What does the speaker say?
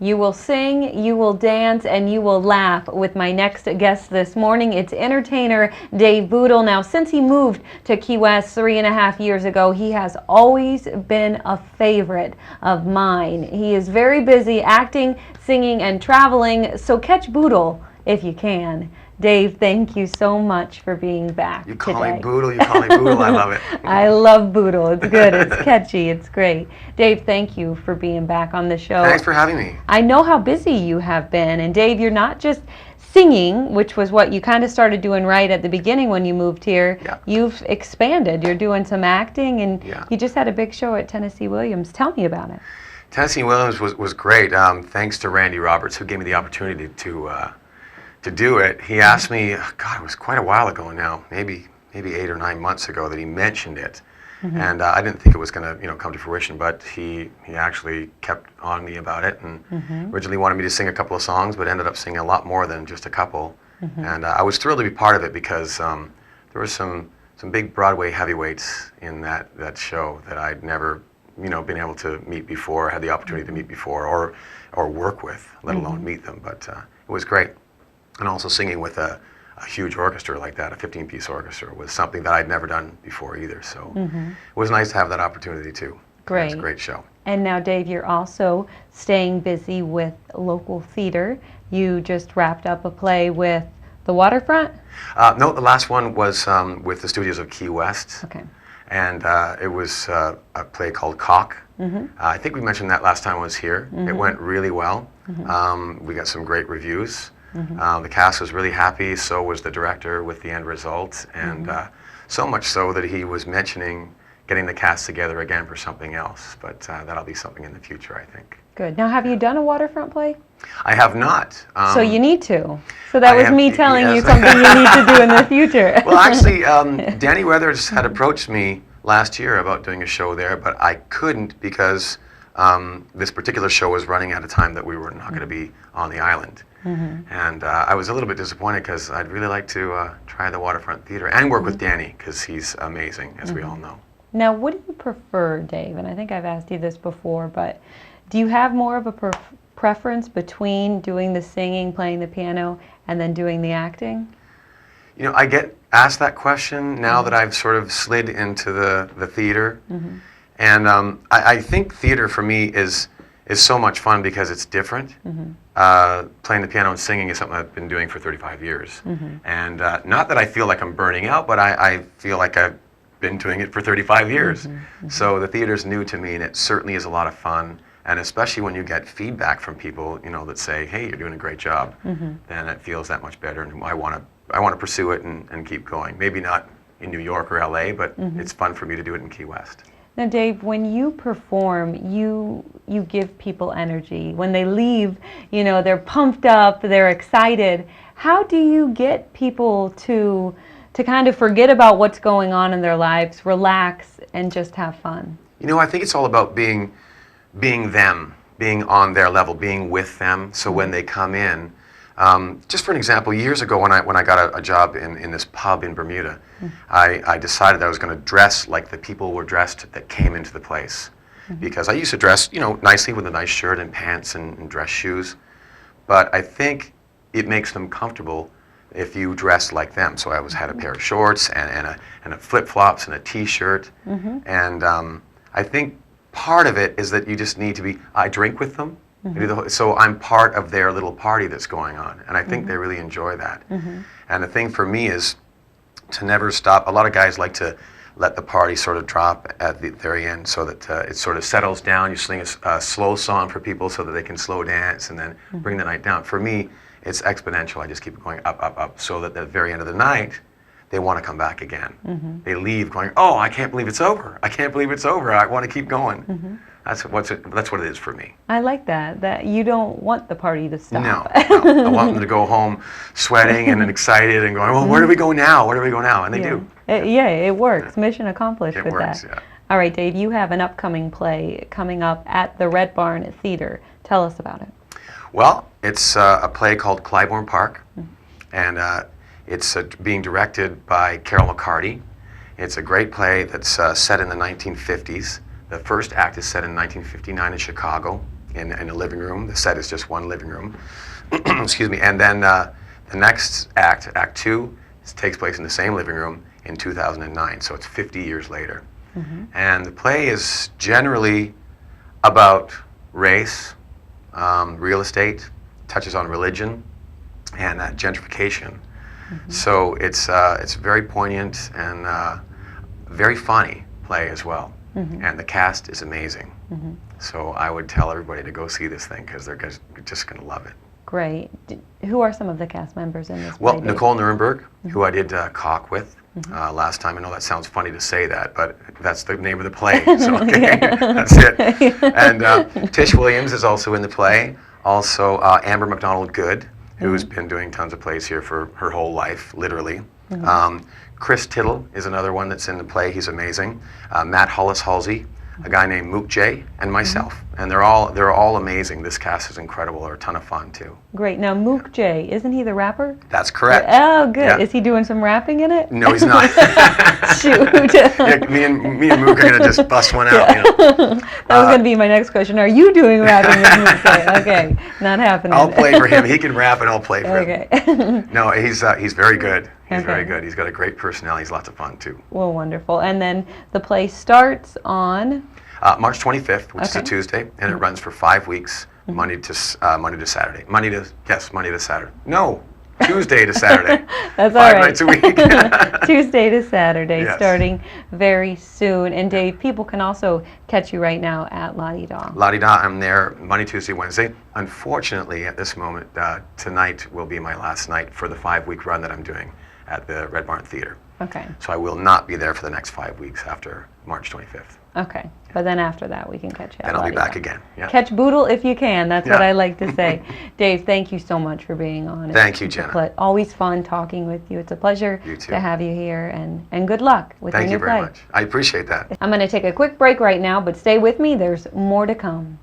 You will sing, you will dance, and you will laugh with my next guest this morning. It's entertainer Dave Bootle. Now, since he moved to Key West 3.5 years ago, he has always been a favorite of mine. He is very busy acting, singing, and traveling, so catch Boodle if you can. Dave, thank you so much for being back You call today. me Boodle, you call me Boodle, I love it. I love Boodle. It's good, it's catchy, it's great. Dave, thank you for being back on the show. Thanks for having me. I know how busy you have been, and Dave, you're not just singing, which was what you kind of started doing right at the beginning when you moved here. Yeah. You've expanded. You're doing some acting, and Yeah. you just had a big show at Tennessee Williams. Tell me about it. Tennessee Williams was great, thanks to Randy Roberts, who gave me the opportunity to do it. He asked me, God, it was quite a while ago now, maybe 8 or 9 months ago that he mentioned it. And I didn't think it was going to come to fruition, but he actually kept on me about it, and originally wanted me to sing a couple of songs, but ended up singing a lot more than just a couple. And I was thrilled to be part of it because there were some big Broadway heavyweights in that show that I'd never been able to meet before, had the opportunity to meet before, or work with, let alone meet them. But it was great. And also singing with a huge orchestra like that, a 15-piece orchestra, was something that I'd never done before either. So it was nice to have that opportunity too. Great. It was a great show. And now, Dave, you're also staying busy with local theater. You just wrapped up a play with the Waterfront? No, the last one was with the studios of Key West. Okay. And it was a play called Cock. I think we mentioned that last time I was here. It went really well. We got some great reviews. The cast was really happy, so was the director with the end result, and so much so that he was mentioning getting the cast together again for something else, but that'll be something in the future, I think. Good. Now, have you done a Waterfront play? I have not. So you need to. So that was me telling you yes. something you need to do in the future. Well, actually, Danny Weathers had approached me last year about doing a show there, but I couldn't because this particular show was running at a time that we were not going to be on the island. And I was a little bit disappointed because I'd really like to try the Waterfront Theater and work with Danny because he's amazing, as we all know. Now, what do you prefer, Dave? And I think I've asked you this before, but do you have more of a preference between doing the singing, playing the piano, and then doing the acting? I get asked that question now that I've sort of slid into the theater. And I think theater for me is so much fun because it's different. Playing the piano and singing is something I've been doing for 35 years. And not that I feel like I'm burning out, but I feel like I've been doing it for 35 years. So the theater's new to me, and it certainly is a lot of fun. And especially when you get feedback from people, that say, hey, you're doing a great job, then it feels that much better. And I want to pursue it and keep going. Maybe not in New York or LA, but it's fun for me to do it in Key West. Now, Dave, when you perform, you give people energy. When they leave, they're pumped up, they're excited. How do you get people to kind of forget about what's going on in their lives, relax, and just have fun? I think it's all about being them, being on their level, being with them. So when they come in, just for an example, years ago when I got a job in this pub in Bermuda, I decided that I was going to dress like the people were dressed that came into the place. Because I used to dress, nicely with a nice shirt and pants and dress shoes. But I think it makes them comfortable if you dress like them. So I had a pair of shorts and a flip-flops and a t-shirt. And I think part of it is that you just need to be, I drink with them. So I'm part of their little party that's going on, and I think they really enjoy that. And the thing for me is to never stop. A lot of guys like to let the party sort of drop at the very end so that it sort of settles down. You sing a slow song for people so that they can slow dance and then bring the night down. For me, it's exponential. I just keep going up, up, up, so that at the very end of the night, they want to come back again. They leave going, oh, I can't believe it's over. I can't believe it's over. I want to keep going. That's what it is for me. I like that you don't want the party to stop. No. I want them to go home sweating and excited and going, well, where do we go now? Where do we go now? And they do. It works. Mission accomplished It with works, that. yeah. All right, Dave, you have an upcoming play coming up at the Red Barn Theater. Tell us about it. Well, it's a play called Clybourn Park, and it's being directed by Carol McCarty. It's a great play that's set in the 1950s. The first act is set in 1959 in Chicago, in a living room. The set is just one living room. Excuse me. And then the next act, Act 2, takes place in the same living room in 2009. So it's 50 years later. And the play is generally about race, real estate, touches on religion, and gentrification. So it's very poignant and very funny play as well. And the cast is amazing. So I would tell everybody to go see this thing because they're just going to love it. Great. Who are some of the cast members in this play? Well, Nicole Nuremberg, who I did Cock with last time. I know that sounds funny to say that, but that's the name of the play. So okay, that's it. And Tish Williams is also in the play. Also Amber McDonald Good, who's been doing tons of plays here for her whole life, literally. Chris Tittle is another one that's in the play. He's amazing. Matt Hollis-Halsey, a guy named Mook J, and myself. And they're all amazing. This cast is incredible. They're a ton of fun too. Great. Now Mook J, isn't he the rapper? That's correct. Oh, good. Yeah. Is he doing some rapping in it? No, he's not. Shoot. Yeah, me and Mook are gonna just bust one out. You know? That was going to be my next question. Are you doing rapping with Mook J? Okay, not happening. I'll play for him. He can rap and I'll play for him. Okay. No, he's very good. He's Okay. very good. He's got a great personality. He's lots of fun too. Well, wonderful. And then the play starts on? March 25th, which is a Tuesday, and it runs for 5 weeks, Monday to Saturday. Monday to Saturday. No, Tuesday to Saturday. That's 5 all right. nights a week. Tuesday to Saturday, Yes. starting very soon. And Dave, people can also catch you right now at La Di Da. La Di Da, I'm there Monday, Tuesday, Wednesday. Unfortunately, at this moment, tonight will be my last night for the 5-week run that I'm doing at the Red Barn Theater. Okay. So I will not be there for the next 5 weeks after March 25th. Okay. But then after that, we can catch you at Then I'll La be Di Da. back again. Yeah. Catch Boodle if you can. That's what Yeah. I like to say. Dave, thank you so much for being on. Thank you, It's a Jenna. always fun talking with you. It's a pleasure You too. to have you here, and good luck with your Thank new you very play. much. I appreciate that. I'm going to take a quick break right now, but stay with me. There's more to come.